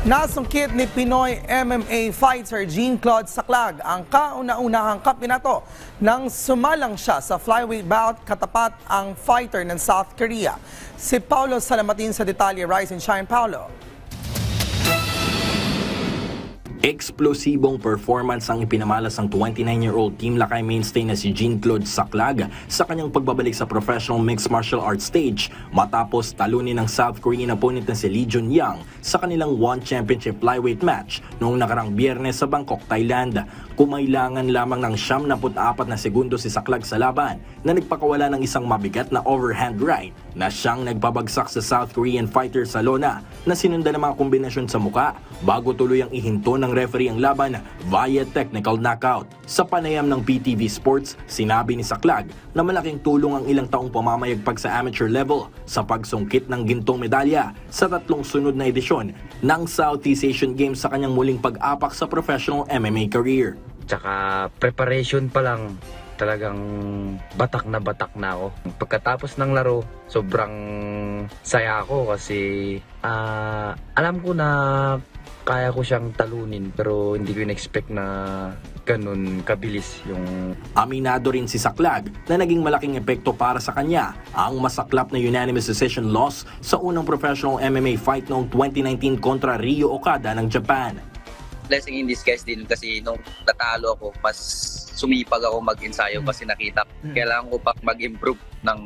Nasungkit ni Pinoy MMA fighter Jean-Claude Saclag ang kauna-unahang kampeonato nang sumalang siya sa flyweight bout katapat ang fighter ng South Korea. Si Paulo Salamatin sa detalye. Rise and shine, Paulo. Eksplosibong performance ang ipinamalas ng 29-year-old Team Lakay mainstay na si Jean-Claude Saclag sa kanyang pagbabalik sa professional mixed martial arts stage matapos talunin ng South Korean opponent na si Lee Jun-young sa kanilang One Championship flyweight match noong nakarang Biyernes sa Bangkok, Thailand. Kumailangan lamang ng 74 na segundo si Saclag sa laban na nagpakawala ng isang mabigat na overhand right na siyang nagpabagsak sa South Korean fighter sa lona na sinundan ng mga kombinasyon sa muka bago tuluyang ihinto ng referee ang laban via technical knockout. Sa panayam ng PTV Sports, sinabi ni Saclag na malaking tulong ang ilang taong pamamayagpag sa amateur level sa pagsungkit ng gintong medalya sa 3 sunod na edisyon ng Southeast Asian Games sa kanyang muling pag-apak sa professional MMA career. Tsaka preparation pa lang, talagang batak na ako. Pagkatapos ng laro, sobrang saya ako kasi alam ko na kaya ko siyang talunin pero hindi ko in-expect na ganun kabilis yung... Aminado rin si Saclag na naging malaking epekto para sa kanya ang masaklap na unanimous decision loss sa unang professional MMA fight noong 2019 kontra Ryo Okada ng Japan. Blessing in disguise din kasi nung natalo ako, mas sumipag ako mag-ensayo kasi nakita kailangan ko pa mag-improve ng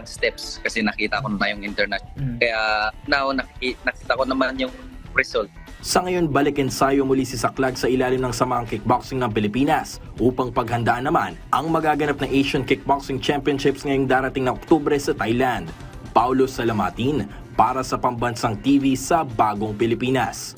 steps kasi nakita ko na yung international. Kaya now nakita ko naman yung result. Sa ngayon, balik ensayo muli si Saclag sa ilalim ng Samaang Kickboxing ng Pilipinas upang paghandaan naman ang magaganap na Asian Kickboxing Championships ngayong darating na Oktubre sa Thailand. Paulo Salamatin para sa Pambansang TV sa Bagong Pilipinas.